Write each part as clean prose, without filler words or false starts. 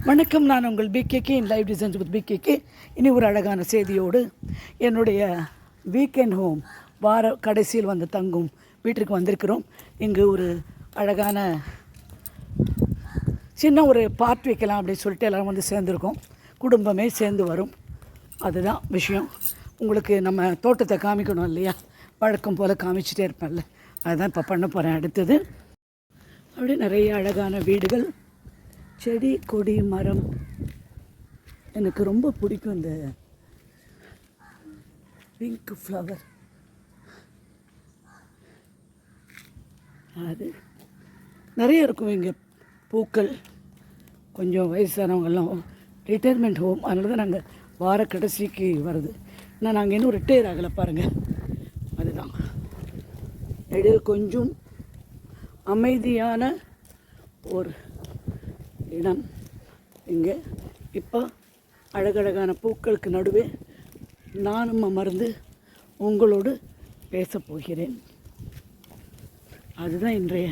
வணக்கம், நான் உங்கள் PKK in live designs with PKK. இனி ஒரு அழகான செய்தியோடு என்னுடைய வீக்கெண்ட் ஹோம் வார கடைசியில் வந்து தங்கும் வீட்டிற்கு வந்திருக்கிறோம். இங்கு ஒரு அழகான சின்ன ஒரு பார்ட் வைக்கலாம் அப்படின்னு சொல்லிட்டு எல்லோரும் வந்து சேர்ந்துருக்கோம். குடும்பமே சேர்ந்து வரும், அதுதான் விஷயம். உங்களுக்கு நம்ம தோட்டத்தை காமிக்கணும் இல்லையா, வழக்கம் போல் காமிச்சிட்டே இருப்பேன்ல, அதுதான் இப்போ பண்ண போகிறேன். அடுத்தது அப்படி நிறைய அழகான வீடுகள், செடி கொடி மரம். எனக்கு ரொம்ப பிடிக்கும் இந்த பிங்க் ஃப்ளவர். அது நிறைய இருக்கும் இங்கே பூக்கள். கொஞ்சம் வயசானவங்கெல்லாம் ரிட்டையர்மெண்ட் ஹோம், அதனால தான் நாங்கள் வார கடைசிக்கு வருது. ஆனால் நாங்கள் இன்னும் ரிட்டையர் ஆகலை பாருங்கள். அதுதான் இடையில் கொஞ்சம் அமைதியான ஒரு இடம் இங்கே. இப்போ அழகழகான பூக்களுக்கு நடுவே நானும் அமர்ந்து உங்களோடு பேசப் போகிறேன். அதுதான் இன்றைய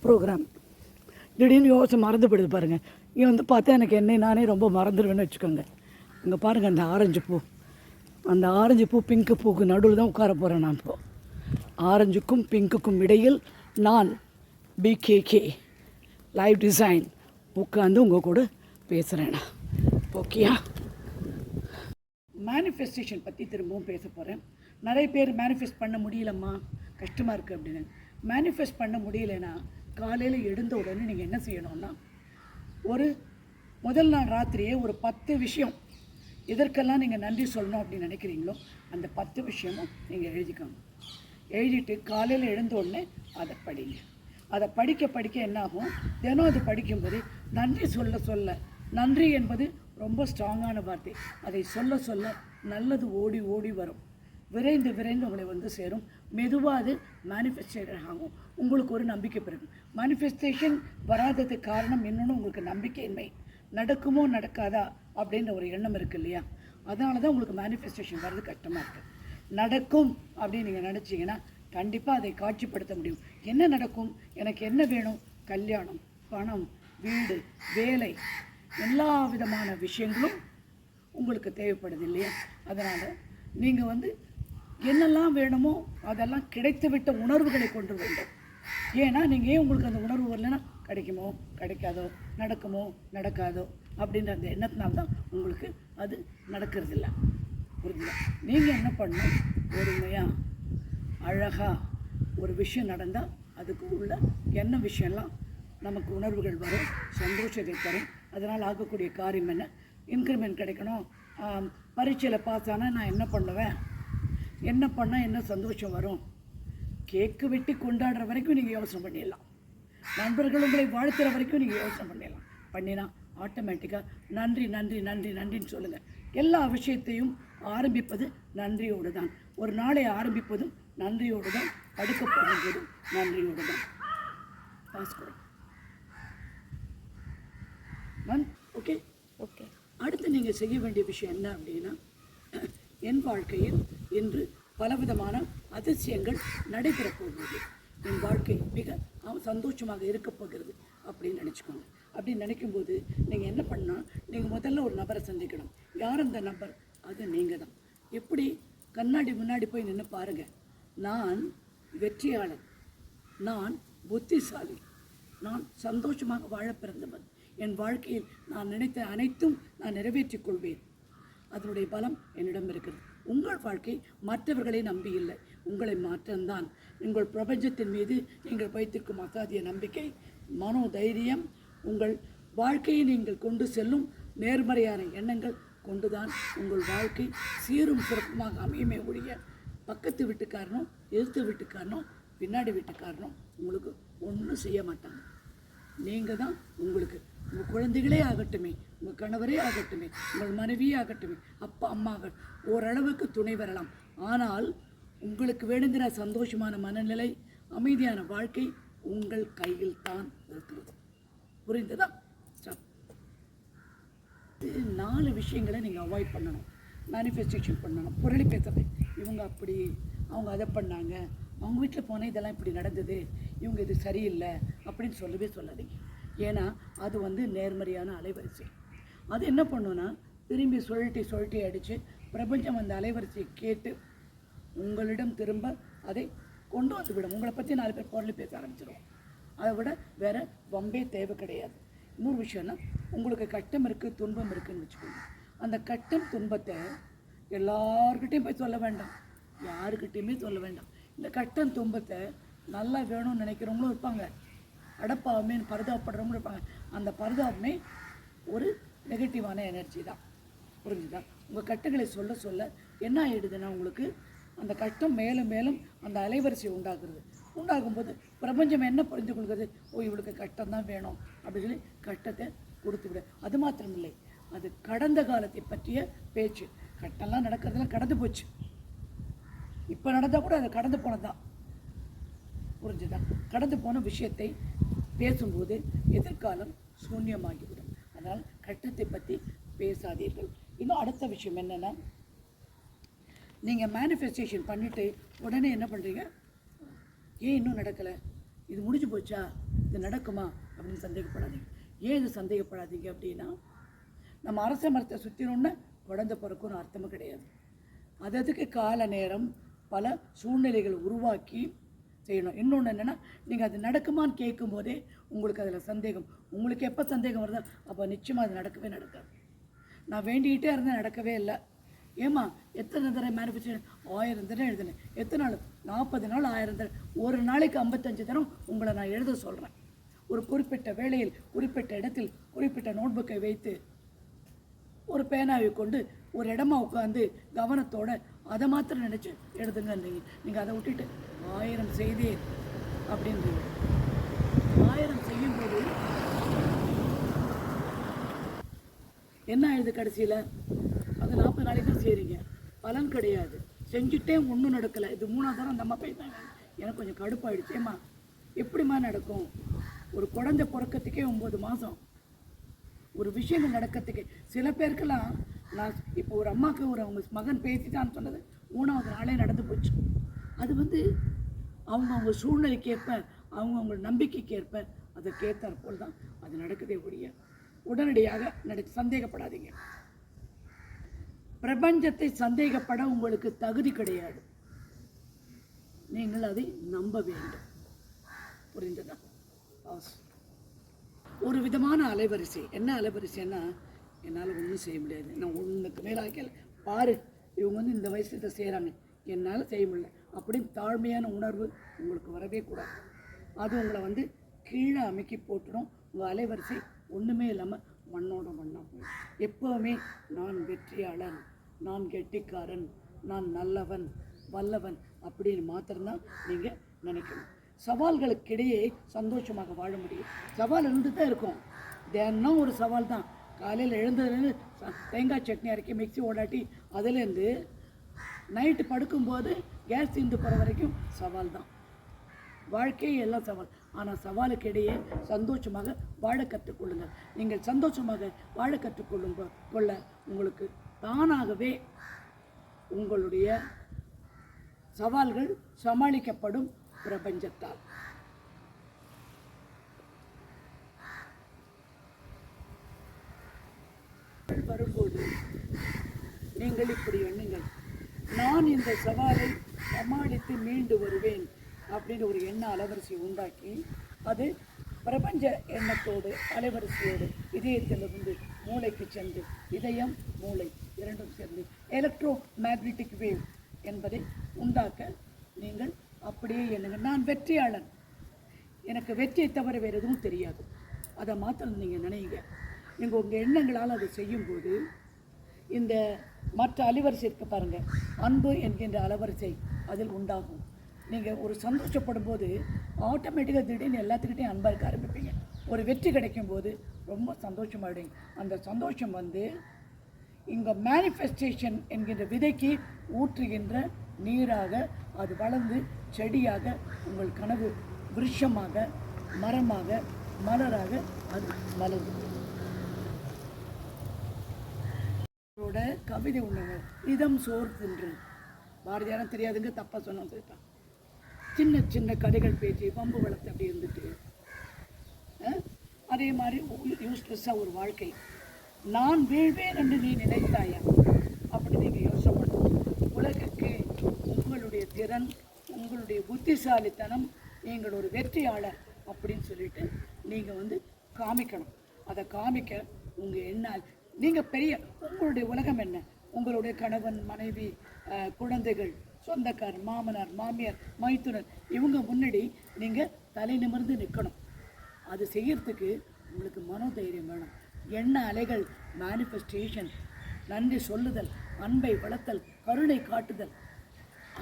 ப்ரோக்ராம். திடீர்னு யோசனை மறந்து போயிடுது பாருங்கள். இங்கே வந்து பார்த்தா எனக்கு என்னை நானே ரொம்ப மறந்துடுவேன்னு வச்சுக்கோங்க. இங்கே பாருங்கள், அந்த ஆரஞ்சு பூ, அந்த ஆரஞ்சு பூ பிங்க்கு பூக்கு நடுவில் தான் உட்கார போகிறேன் நான். இப்போது ஆரஞ்சுக்கும் பிங்க்குக்கும் இடையில் நான் பிகேகே லைவ் டிசைன் உட்காந்து உங்கள் கூட பேசுகிறேண்ணா. ஓகேயா? மேனிஃபெஸ்டேஷன் பற்றி திரும்பவும் பேச போகிறேன். நிறைய பேர் மேனிஃபெஸ்ட் பண்ண முடியலம்மா, கஷ்டமாக இருக்குது அப்படின்னு. மேனிஃபெஸ்ட் பண்ண முடியலைன்னா காலையில் எழுந்த உடனே நீங்கள் என்ன செய்யணும்னா, ஒரு முதல் நாள் ராத்திரியே ஒரு 10 விஷயம் எதற்கெல்லாம் நீங்கள் நன்றி சொல்லணும் அப்படின்னு நினைக்கிறீங்களோ அந்த 10 விஷயமும் நீங்கள் எழுதிக்கோங்க. எழுதிட்டு காலையில் எழுந்த உடனே அதை படிங்க. அதை படிக்க படிக்க என்னாகும், தினம் அது படிக்கும்போது நன்றி சொல்ல சொல்ல, நன்றி என்பது ரொம்ப ஸ்ட்ராங்கான வார்த்தை, அதை சொல்ல சொல்ல நல்லது ஓடி ஓடி வரும். விரைந்து விரைந்து உங்களை வந்து சேரும். மெதுவாக அது மேனிஃபெஸ்டேஷன் ஆகும். உங்களுக்கு ஒரு நம்பிக்கை பிறகு. மேனிஃபெஸ்டேஷன் வராததுக்கு காரணம் இன்னொன்று, உங்களுக்கு நம்பிக்கையின்மை. நடக்குமோ நடக்காதா அப்படின்ற ஒரு எண்ணம் இருக்குது இல்லையா, அதனால தான் உங்களுக்கு மேனிஃபெஸ்டேஷன் வர்றது கஷ்டமாக இருக்குது. நடக்கும் அப்படின்னு நீங்கள் நினச்சிங்கன்னா கண்டிப்பாக அதை காட்சிப்படுத்த முடியும். என்ன நடக்கும், எனக்கு என்ன வேணும், கல்யாணம், பணம், வீடு, வேலை, எல்லா விதமான விஷயங்களும் உங்களுக்கு தேவைப்படுது இல்லையா. அதனால் நீங்கள் வந்து என்னெல்லாம் வேணுமோ அதெல்லாம் கிடைத்துவிட்ட உணர்வுகளை கொண்டு வேண்டும். ஏன்னா நீங்கள் ஏன் உங்களுக்கு அந்த உணர்வு வரலைன்னா கிடைக்குமோ கிடைக்காதோ, நடக்குமோ நடக்காதோ அப்படின்ற அந்த எண்ணத்தினால்தான் உங்களுக்கு அது நடக்கிறதில்ல. புரிஞ்சுதா? நீங்கள் என்ன பண்ணணும், பொறுமையாக அழகாக ஒரு விஷயம் நடந்தால் அதுக்கு உள்ள என்ன விஷயம்லாம் நமக்கு உணர்வுகள் வரும், சந்தோஷத்தை தரும். அதனால் ஆகக்கூடிய காரியம் என்ன, இன்க்ரிமெண்ட் கிடைக்கணும், பரீட்சையில் பாஸ் ஆனால் நான் என்ன பண்ணுவேன், என்ன பண்ணால் என்ன சந்தோஷம் வரும், கேக்கு வெட்டி கொண்டாடுற வரைக்கும் நீங்கள் யோசனை பண்ணிடலாம். நண்பர்கள் உங்களை வாழ்த்துற வரைக்கும் நீங்கள் யோசனை பண்ணிடலாம். பண்ணினா ஆட்டோமேட்டிக்காக நன்றி நன்றி நன்றி நன்றின்னு சொல்லுங்கள். எல்லா விஷயத்தையும் ஆரம்பிப்பது நன்றியோடு தான். ஒரு நாளை ஆரம்பிப்பதும் நன்றியோடு தான், படுக்க போகும்போதும் நன்றியோடு தான். Passcode okay okay. அடுத்து நீங்கள் செய்ய வேண்டிய விஷயம் என்ன அப்படின்னா, என் வாழ்க்கையில் இன்று பலவிதமான அதிசயங்கள் நடைபெறப் போகிறது, என் வாழ்க்கை மிக சந்தோஷமாக இருக்கப் போகிறது அப்படின்னு நினச்சிக்கோங்க. அப்படின்னு நினைக்கும்போது நீங்கள் என்ன பண்ணால், நீங்கள் முதல்ல ஒரு நபரை சந்திக்கணும். யார் அந்த நபர்? அது நீங்கள் தான். எப்படி? கண்ணாடி முன்னாடி போய் நின்று பாருங்கள். நான் வெற்றியாளன், நான் புத்திசாலி, நான் சந்தோஷமாக வாழ பிறந்தவன், என் வாழ்க்கையில் நான் நினைத்த அனைத்தும் நான் நிறைவேற்றிக் கொள்வேன், அதனுடைய பலம் என்னிடம் இருக்கிறது. உங்கள் வாழ்க்கை மற்றவர்களை நம்பி இல்லை, உங்களை மாற்றம்தான். உங்கள் பிரபஞ்சத்தின் மீது நீங்கள் வைத்திருக்கும் அசாத்திய நம்பிக்கை, மனோதைரியம், உங்கள் வாழ்க்கையை நீங்கள் கொண்டு செல்லும் நேர்மறையான எண்ணங்கள் கொண்டுதான் உங்கள் வாழ்க்கை சீரும் சிறப்புமாக அமையுமே ஒழிய பக்கத்து வீட்டுக்காரனும் எதிர்த்து வீட்டுக்காரனும் பின்னாடி வீட்டுக்காரனும் உங்களுக்கு ஒன்றும் செய்ய மாட்டாங்க. நீங்கள் தான் உங்களுக்கு, உங்கள் குழந்தைகளே ஆகட்டுமே, உங்கள் கணவரே ஆகட்டுமே, உங்கள் மனைவியே ஆகட்டுமே, அப்பா அம்மா ஓரளவுக்கு துணை வரலாம். ஆனால் உங்களுக்கு வேணுங்கிற சந்தோஷமான மனநிலை, அமைதியான வாழ்க்கை உங்கள் கையில் தான் இருக்கிறது. புரிந்ததா? 4 விஷயங்களை நீங்கள் அவாய்ட் பண்ணணும். மேனிஃபெஸ்டேஷன் பண்ணணும். புரளி பேசுறது, இவங்க அப்படி, அவங்க அதை பண்ணாங்க, அவங்க வீட்டில் போனால் இதெல்லாம் இப்படி நடந்தது, இவங்க இது சரியில்லை அப்படின்னு சொல்லவே சொல்லாதீங்க. ஏன்னா அது வந்து நேர்மறையான அலைவரிசை. அது என்ன பண்ணுன்னா திரும்பி சுழட்டி அடித்து பிரபஞ்சம் அந்த அலைவரிசையை கேட்டு உங்களிடம் திரும்ப அதை கொண்டு வந்து விடும். உங்களை பற்றி 4 பேர் பொருளை பேச ஆரம்பிச்சிடும். அதை விட வேறு வம்பே தேவை கிடையாது. இன்னொரு விஷயம்னா, உங்களுக்கு கஷ்டம் இருக்குது, துன்பம் இருக்குதுன்னு வச்சுக்கோங்க. அந்த கஷ்டம் துன்பத்தை எல்லார்கிட்டையும் போய் சொல்ல வேண்டாம், யாருக்கிட்டையுமே சொல்ல வேண்டாம். இந்த கஷ்டம் துன்பத்தை நல்லா வேணும்னு நினைக்கிறவங்களும் இருப்பாங்க, அடப்பாவுமே பரிதாபப்படுறவங்களும் இருப்பாங்க. அந்த பரிதாபமே ஒரு நெகட்டிவான எனர்ஜி தான். புரிஞ்சுதா? உங்கள் கஷ்டங்களை சொல்ல சொல்ல என்ன ஆகிடுதுன்னா, உங்களுக்கு அந்த கஷ்டம் மேலும் மேலும் அந்த அலைவரிசை உண்டாகும்போது பிரபஞ்சம் என்ன புரிந்து கொள்கிறது, ஓ இவளுக்கு கஷ்டம் தான் வேணும் அப்படின்னு சொல்லி கஷ்டத்தை கொடுத்து விட. அது மாத்திரமில்லை, அது கடந்த காலத்தை பற்றிய பேச்சு. கஷ்டம்லாம் நடக்கிறதுலாம் கடந்து போச்சு, இப்போ நடந்தால் கூட அது கடந்து போனதுதான். புரிஞ்சுதா? கடந்து போன விஷயத்தை பேசும்போது எதிர்காலம் சூன்யமாகிவிடும். அதனால் கஷ்டத்தை பற்றி பேசாதீர்கள். இன்னும் அடுத்த விஷயம் என்னென்னா, நீங்கள் மேனிஃபெஸ்டேஷன் பண்ணிவிட்டு உடனே என்ன பண்ணுறீங்க, ஏன் இன்னும் நடக்கலை, இது முடிஞ்சு போச்சா, இது நடக்குமா அப்படின்னு சந்தேகப்படாதீங்க. ஏன் இது சந்தேகப்படாதீங்க அப்படின்னா, நம்ம அரச மரத்தை சுற்றினோன்னு குழந்தை பிறக்கும்னு அர்த்தமும் கிடையாது. அதுக்கு கால நேரம் பல சூழ்நிலைகள் உருவாக்கி செய்யணும். இன்னொன்று என்னென்னா, நீங்கள் அது நடக்குமான்னு கேட்கும்போதே உங்களுக்கு அதில் சந்தேகம். உங்களுக்கு எப்போ சந்தேகம் வருதோ அப்போ நிச்சயமாக அது நடக்காது. நான் வேண்டிக்கிட்டே இருந்தேன், நடக்கவே இல்லை. ஏமா எத்தனை தடவை மேனிஃபெஸ்டேஷன் 1000 தடவை எழுதினேன். எத்தனை நாள்? 40 நாள் 1000 தடவை. ஒரு நாளைக்கு 55 தடவை உங்களை நான் எழுத சொல்கிறேன். ஒரு குறிப்பிட்ட வேளையில், குறிப்பிட்ட இடத்தில், குறிப்பிட்ட நோட்புக்கை வைத்து, ஒரு பேனாவை கொண்டு ஒரு இடமா உட்காந்து கவனத்தோடு அதை மாத்திரம் நினச்சி எழுதுங்க. நீங்கள் அதை விட்டுட்டு 1000 செய்தேன் அப்படின்றீங்க. 1000 செய்யும்போது என்ன ஆயிடுது? கடைசியில் அது 40 நாளைக்கு தான் செய்கிறீங்க, பலன் கிடையாது. செஞ்சுட்டே ஒன்றும் நடக்கலை. இது 3ஆவது தரம் அந்த அம்மா போயிட்டாங்க. எனக்கு கொஞ்சம் கடுப்பாயிடுச்சேம்மா, எப்படிம்மா நடக்கும்? ஒரு குழந்தை பிறக்கிறதுக்கே 9 மாதம், ஒரு விஷயங்கள் நடக்கிறதுக்கு. சில பேருக்கெல்லாம் நான் இப்போ ஒரு அம்மாவுக்கு அவங்க மகன் பேசிட்டான்னு சொன்னது 3ஆவது நாளே நடந்து போச்சு. அது வந்து அவங்க சூழ்நிலைக்கு ஏற்ப, அவங்க நம்பிக்கைக்கு ஏற்ப அதற்கேற்றாற் போல் தான் அது நடக்குதே ஒழிய உடனடியாக சந்தேகப்படாதீங்க. பிரபஞ்சத்தை சந்தேகப்பட உங்களுக்கு தகுதி கிடையாது. நீங்கள் அதை நம்ப வேண்டும். புரிந்ததா? ஒரு விதமான அலைவரிசை. என்ன அலைவரிசைன்னா, என்னால் ஒன்றும் செய்ய முடியாது, நான் ஒன்றுக்கு மேலே ஆக்கல, பாரு இவங்க வந்து இந்த வயசு இதை செய்கிறாங்க, என்னால் செய்ய முடியல அப்படின்னு தாழ்மையான உணர்வு உங்களுக்கு வரவே கூடாது. அது உங்களை வந்து கீழே அமைக்கி போட்டுடும். உங்கள் அலைவரிசை ஒன்றுமே இல்லாமல் மண்ணோட மண்ணாக போயிடும். எப்போவுமே நான் வெற்றியாளன், நான் கெட்டிக்காரன், நான் நல்லவன், வல்லவன் அப்படின்னு மாத்திரம்தான் நீங்கள் நினைக்கணும். சவால்களுக்கிடையே சந்தோஷமாக வாழ முடியும். சவால் இருந்து தான் இருக்கும், தினம் ஒரு சவால் தான். காலையில் எழுந்ததுலேருந்து தேங்காய் சட்னி அரைக்கி மிக்ஸி ஓடாட்டி, அதுலேருந்து நைட்டு படுக்கும்போது கேஸ் தீர்ந்து போகிற வரைக்கும் சவால் தான். வாழ்க்கையே எல்லாம் சவால். ஆனால் சவாலுக்கு இடையே சந்தோஷமாக வாழ கற்றுக்கொள்ளுங்கள். நீங்கள் சந்தோஷமாக வாழ கற்றுக்கொள்ள உங்களுக்கு தானாகவே உங்களுடைய சவால்கள் சமாளிக்கப்படும் பிரபஞ்சத்தால். வரும்போது நீங்கள் இப்படி எண்ணுங்கள், நான் இந்த சவாலை சமாளித்து மீண்டு வருவேன் அப்படின்னு ஒரு எண்ண அலைவரிசை உண்டாக்கி, அது பிரபஞ்ச எண்ணத்தோடு அலைவரிசையோடு இதயத்திலிருந்து மூளைக்கு சென்று, இதயம் மூளை இரண்டும் சேர்ந்து எலக்ட்ரோ மேக்னெட்டிக் வேவ் என்பதை உண்டாக்க நீங்கள் அப்படியே எண்ணுங்க. நான் வெற்றியாளன், எனக்கு வெற்றியை தவிர வேறு எதுவும் தெரியாது, அதை மாத்திரம் நீங்கள் நினைங்க. நீங்கள் உங்கள் எண்ணங்களால் அதை செய்யும்போது இந்த மற்ற அலைவரிசை இருக்க பாருங்கள், அன்பு என்கின்ற அலைவரிசை அதில் உண்டாகும். நீங்கள் ஒரு சந்தோஷப்படும் போது ஆட்டோமேட்டிக்காக திடீர்னு எல்லாத்துக்கிட்டையும் அன்பாக இருக்க ஆரம்பிப்பீங்க. ஒரு வெற்றி கிடைக்கும் போது ரொம்ப சந்தோஷமாயிடுங்க. அந்த சந்தோஷம் வந்து இங்கே மேனிஃபெஸ்டேஷன் என்கின்ற விதைக்கு ஊற்றுகின்ற நீராக அது வளர்ந்து செடியாக உங்கள் கனவு விருஷமாக, மரமாக, மலராக அது மலரும். அவரோட கவிதை ஒன்றுங்க, இதம் சோறு தின்று. பாரதியாரும் தெரியாதுங்க, தப்பாக சொன்னோம் சொல்லிட்டான். சின்ன சின்ன கதைகள் பேசி வம்பு வளர்த்து அப்படி இருந்துட்டு அதே மாதிரி யூஸ்லெஸ்ஸாக ஒரு வாழ்க்கை. நான் வீழ்வேன் என்று நீ நினைத்தாயா அப்படி நீங்கள் யோசனை பண்ணணும். உலகுக்கு உங்களுடைய திறன், உங்களுடைய புத்திசாலித்தனம், நீங்கள் ஒரு வெற்றியாளர் அப்படின்னு சொல்லிட்டு நீங்கள் காமிக்கணும். அதை காமிக்க உங்கள் என்னால் நீங்கள் பெரிய உங்களுடைய உலகம் என்ன, உங்களுடைய கணவன், மனைவி, குழந்தைகள், சொந்தக்கார், மாமனார், மாமியார், மைத்துனர், இவங்க முன்னாடி நீங்கள் தலை நிமிர்ந்து நிற்கணும். அது செய்யறதுக்கு உங்களுக்கு மனோதைரியம் வேணும். எண்ண அலைகள், மேனிஃபெஸ்டேஷன், நன்றி சொல்லுதல், அன்பை வளர்த்தல், கருணை காட்டுதல்,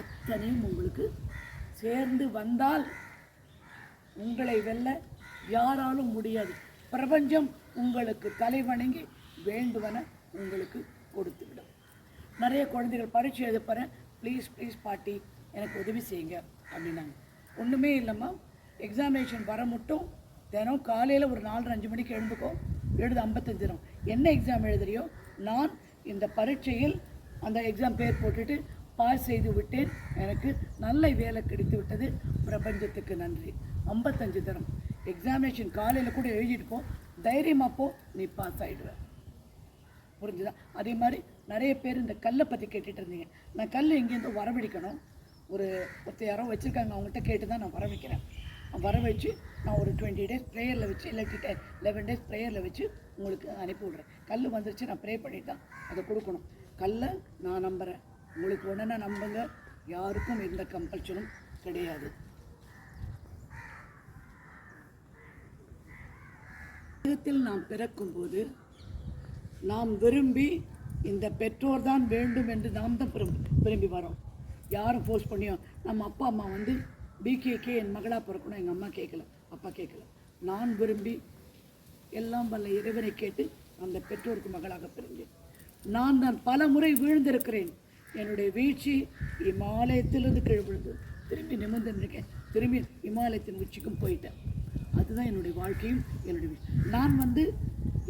அத்தனையும் உங்களுக்கு சேர்ந்து வந்தால் உங்களை வெல்ல யாராலும் முடியாது. பிரபஞ்சம் உங்களுக்கு தலை வணங்கி வேண்டுவன உங்களுக்கு கொடுத்துவிடும். நிறைய குழந்தைகள் பரீட்சை எழுதப்பறேன், ப்ளீஸ் ப்ளீஸ் பாட்டி எனக்கு உதவி செய்யுங்க அப்படின்னாங்க. ஒன்றுமே இல்லைம்மா, எக்ஸாமினேஷன் வர மட்டும் தினம் காலையில் ஒரு 4-5 மணிக்கு எழுந்துக்கோ, எழுது 55 தினம். என்ன எக்ஸாம் எழுதுறியோ, நான் இந்த பரீட்சையில் அந்த எக்ஸாம் பேர் போட்டுட்டு பாஸ் செய்து விட்டேன், எனக்கு நல்ல வேலை கிடைத்து விட்டது, பிரபஞ்சத்துக்கு நன்றி. 55 தினம் எக்ஸாமினேஷன் காலையில் கூட எழுதிட்டு போ, தைரியமாக போ, நீ பாஸ் ஆகிடுவேன். புரிஞ்சுதா? அதே மாதிரி நிறைய பேர் இந்த கல்லை பற்றி கேட்டுட்டு இருந்தீங்க. நான் கல் எங்கேருந்து வரவழைக்கணும், ஒருத்தர் யாரோ வச்சுருக்காங்க, அவங்ககிட்ட கேட்டு தான் நான் வர வைக்கிறேன். வர வச்சு நான் ஒரு 20 days ப்ரேயரில் வச்சு, இல்லாட்டி 11 days ப்ரேயரில் வச்சு உங்களுக்கு அனுப்பி விட்றேன். கல் வந்துருச்சு, நான் ப்ரே பண்ணி தான் அதை கொடுக்கணும். கல்லை நான் நம்புகிறேன், உங்களுக்கு ஒன்றுனா நம்புங்க, யாருக்கும் எந்த கம்பல்ஷனும் கிடையாது. உலகத்தில் நாம் பிறக்கும்போது நாம் விரும்பி, இந்த பெற்றோர் தான் வேண்டும் என்று நாம் தான் விரும்பி வரோம். யாரும் ஃபோர்ஸ் பண்ணியோ, நம்ம அப்பா அம்மா பிகேகே என் மகளாக பிறக்கணும், எங்கள் அம்மா கேட்கல, அப்பா கேட்கல. நான் விரும்பி எல்லாம் வல்ல இறைவனை கேட்டு அந்த பெற்றோருக்கு மகளாக பிறந்தேன். நான் பல முறை வீழ்ந்திருக்கிறேன். என்னுடைய வீழ்ச்சி இமாலயத்திலிருந்து கீழ் விழுந்து திரும்பி நிமிர்ந்து இருக்கேன், திரும்பி இமாலயத்தின் உச்சிக்கும் போயிட்டேன். அதுதான் என்னுடைய வாழ்க்கையும் என்னுடைய வீழ்ச்சி. நான்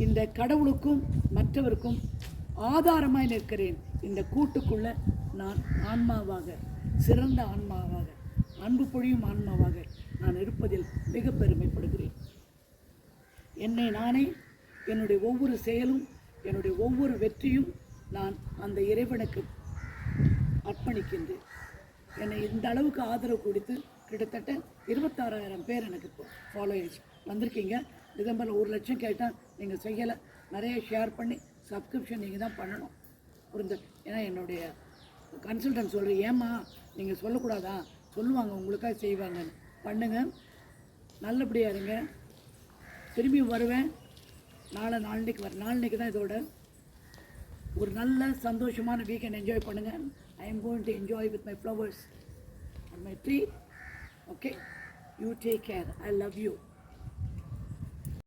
இந்த கடவுளுக்கும் மற்றவருக்கும் ஆதாரமாக நிற்கிறேன். இந்த கூட்டுக்குள்ளே நான் ஆன்மாவாக, சிறந்த ஆன்மாவாக, அன்பு பொழியும் ஆன்மாவாக நான் இருப்பதில் மிக பெருமைப்படுகிறேன். என்னை நானே, என்னுடைய ஒவ்வொரு செயலும், என்னுடைய ஒவ்வொரு வெற்றியும் நான் அந்த இறைவனுக்கு அர்ப்பணிக்கின்றேன். என்னை இந்த அளவுக்கு ஆதரவு கொடுத்து கிட்டத்தட்ட 26,000 பேர் எனக்கு இப்போ ஃபாலோயர்ஸ் வந்திருக்கீங்க. டிசம்பரில் 1 லட்சம் கேட்டால் நீங்கள் செய்யலை. நிறைய ஷேர் பண்ணி சப்ஸ்கிரிப்ஷன் நீங்கள் தான் பண்ணணும். புரிஞ்சு? ஏன்னா என்னுடைய கன்சல்டன்ட் சொல்கிறேன், ஏம்மா நீங்கள் சொல்லக்கூடாதா, சொல்லுவாங்க, உங்களுக்காக செய்வாங்கன்னு. பண்ணுங்கள், நல்லபடியாக இருங்க. திரும்பியும் வருவேன். நாளைக்கு நாளைக்கு தான் இதோட ஒரு நல்ல சந்தோஷமான வீக்கெண்ட் என்ஜாய் பண்ணுங்கள். I am going to enjoy with my flowers and my tree. Okay, you take care. I love you.